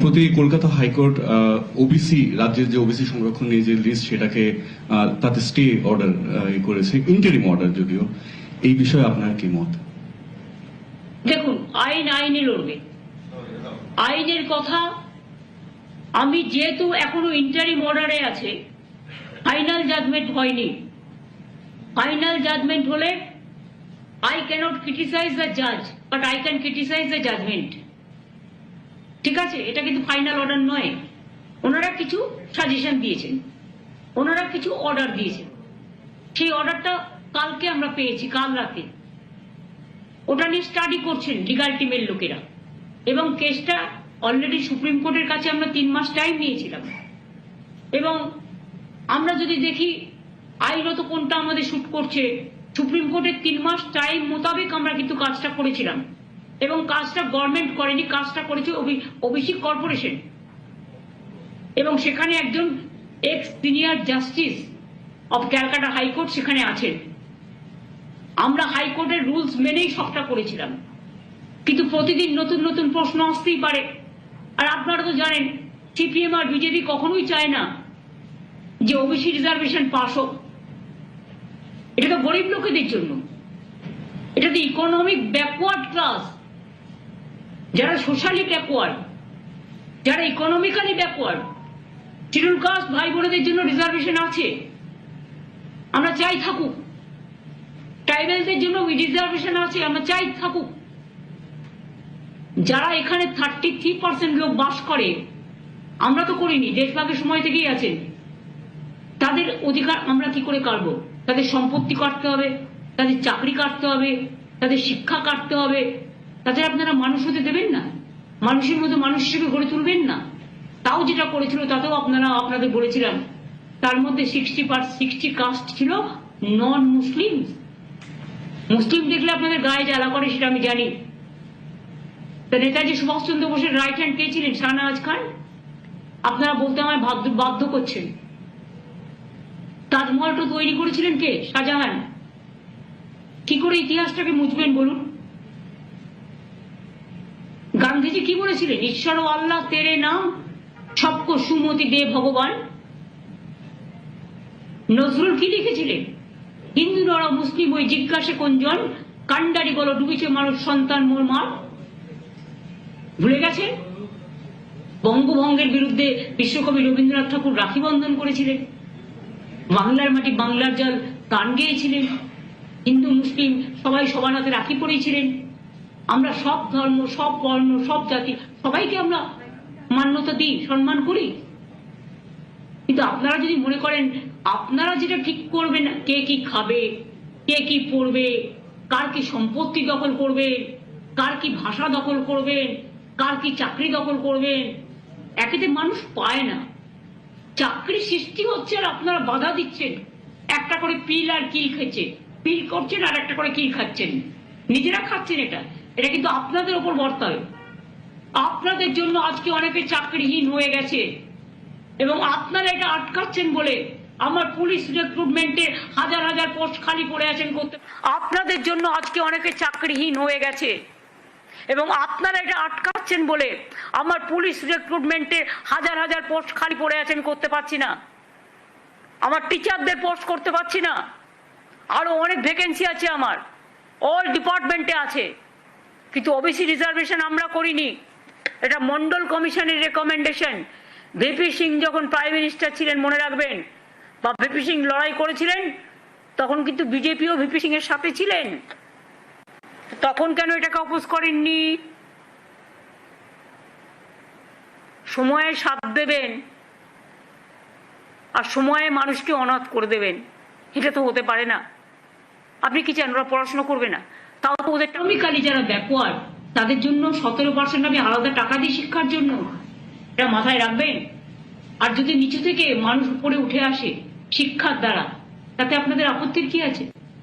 সম্প্রতি Kolkata high court OBC রাজ্যের যে ওবিসি সংরক্ষণ নিয়ে যে লিস্ট সেটাকে তাতে স্টে অর্ডার করেছে, ইন্টারিম অর্ডার যদিও। এই বিষয়ে আপনার কি মত? দেখুন, আইনে লড়বে। আইনের কথা আমি যেহেতু এখনো ইন্টারিম অর্ডারে আছে, ফাইনাল জাজমেন্ট হয়নি। ফাইনাল জাজমেন্ট হলে I cannot criticize the judge, but I can criticize the judgment. ঠিক আছে, এটা কিন্তু ফাইনাল অর্ডার নয়। ওনারা কিছু সাজেশন দিয়েছেন, ওনারা কিছু অর্ডার দিয়েছেন। সেই অর্ডারটা কালকে আমরা পেয়েছি, কাল রাতে। ওটা নিয়ে স্টাডি করছেন লিগাল টিমের লোকেরা, এবং কেসটা অলরেডি সুপ্রিম কোর্টের কাছে আমরা 3 মাস টাইম নিয়েছিলাম। এবং আমরা যদি দেখি আইনত কোনটা আমাদের শুট করছে, সুপ্রিম কোর্টের 3 মাস টাইম মোতাবেক আমরা কিন্তু কাজটা করেছিলাম। এবং কাজটা গভর্নমেন্ট করেনি, কাজটা করেছে ওবিসি কর্পোরেশন। এবং সেখানে একজন x senior justice of Calcutta high court সেখানে আছেন। আমরা হাইকোর্টের রুলস মেনেই সবটা করেছিলাম। কিন্তু প্রতিদিন নতুন নতুন প্রশ্ন আসতেই পারে। আর আপনারা তো জানেন, সিপিএম আর বিজেপি কখনোই চায় না যে ওবিসি রিজার্ভেশন পাস হোক। এটা তো গরিব লোকেদের জন্য, এটা তো ইকোনমিক ব্যাকওয়ার্ড ক্লাস, যারা সোশ্যালি ব্যাকওয়ার্ড, যারা ইকোনমিক্যালি ব্যাকওয়ার্ড, শিডিউল কাস্ট ভাই বোনেদের জন্য রিজার্ভেশন আছে, আমরা চাই থাকুক। ট্রাইবেলদের জন্য রিজার্ভেশন আছে, আমরা চাই থাকুক। যারা এখানে 33% লোক বাস করে, আমরা তো করিনি, দেশভাগের সময় থেকেই আছেন, তাদের অধিকার আমরা কি করে কাটবো? তাদের সম্পত্তি কাটতে হবে, তাদের চাকরি কাটতে হবে, তাদের শিক্ষা কাটতে হবে। তাদের আপনারা মানুষ হতে দেবেন না, মানুষের মতো মানুষ হিসেবে গড়ে তুলবেন না। তাও যেটা করেছিল তাতেও আপনাদের বলেছিলাম, তার মধ্যে 60 কাস্ট ছিল নন মুসলিম। মুসলিম দেখলে আপনাদের গায়ে জ্বালা করে, সেটা আমি জানি। তা নেতাজি সুভাষচন্দ্র বোসের রাইট হ্যান্ড কে ছিলেন? শাহনওয়াজ খান। আপনারা বলতে আমায় বাধ্য করছেন। তাজমহলটা তৈরি করেছিলেন কে? শাহজাহান। কি করে ইতিহাসটাকে মুছবেন বলুন? গান্ধীজি কি বলেছিলেন? ঈশ্বর ও আল্লাহ তেরে নাম সবকো সুমতি দে ভগবান। নজরুল কি লিখেছিলেন? হিন্দু নর মুসলিম ওই জিজ্ঞাসে কোনজন, কান্ডারি গলো ডুবেছে মানুষ সন্তান মোর মার। ভুলে গেছে? বঙ্গভঙ্গের বিরুদ্ধে বিশ্বকবি রবীন্দ্রনাথ ঠাকুর রাখি বন্ধন করেছিলেন। বাংলার মাটি বাংলার জল গান গেয়েছিলেন। হিন্দু মুসলিম সবাই সবার হাতে রাখি পড়েছিলেন। আমরা সব ধর্ম, সব বর্ণ, সব জাতি সবাইকে আমরা মান্যতা দিই, সম্মান করি। কিন্তু আপনারা যদি মনে করেন আপনারা যেটা ঠিক করবেন, কে কি খাবে, কে কি পড়বে, কার কি সম্পত্তি দখল করবেন, কার কি ভাষা দখল করবেন, কার কি চাকরি দখল করবেন, একেতে মানুষ পায় না। চাকরি সৃষ্টি হচ্ছে আর আপনারা বাধা দিচ্ছেন। একটা করে পিল আর কিল খেচ্ছে, পিল করছেন আর একটা করে কিল খাচ্ছেন, নিজেরা খাচ্ছেন। এটা কিন্তু আপনাদের উপর বর্তায়। আপনাদের জন্য আজকে অনেকে চাকরিহীন হয়ে গেছে, এবং আপনারা এটা আটকাচ্ছেন বলে আমার পুলিশ রিক্রুটমেন্টে হাজার পোস্ট খালি পড়ে আছেন করতে। আপনাদের জন্য আজকে অনেকে চাকরিহীন হয়ে গেছে, এবং আপনারা এটা আটকাচ্ছেন বলে আমার পুলিশ রিক্রুটমেন্টে হাজার পোস্ট খালি পড়ে আছেন, করতে পারছি না। আমার টিচারদের পোস্ট করতে পারছি না। আরো অনেক ভ্যাকেন্সি আছে, আমার অল ডিপার্টমেন্টে আছে। কিন্তু ওবিসি রিজার্ভেশন আমরা করিনি। এটা মন্ডল কমিশনের রেকমেন্ডেশন। ভিপি সিং যখন প্রাইম মিনিস্টার ছিলেন, মনে রাখবেন, বা ভিপি সিং লড়াই করেছিলেন, তখন কিন্তু বিজেপিও ভিপি সিং এর সাথে ছিলেন। তখন কেন এটাকে অপোজ করেননি? সময়ে সাথ দেবেন আর সময়ে মানুষকে অনাথ করে দেবেন, এটা তো হতে পারে না। আপনি কি চান ওরা পড়াশোনা করবে না? তাও তো ওদের ইকোনমিক্যালি যারা ব্যাকওয়ার্ড, তাদের জন্য 17% আমি আলাদা টাকা দিই শিক্ষার জন্য, এটা মাথায় রাখবেন। আর যদি নিচু থেকে মানুষ উপরে উঠে আসে শিক্ষার দ্বারা, তাতে আপনাদের আপত্তির কি আছে?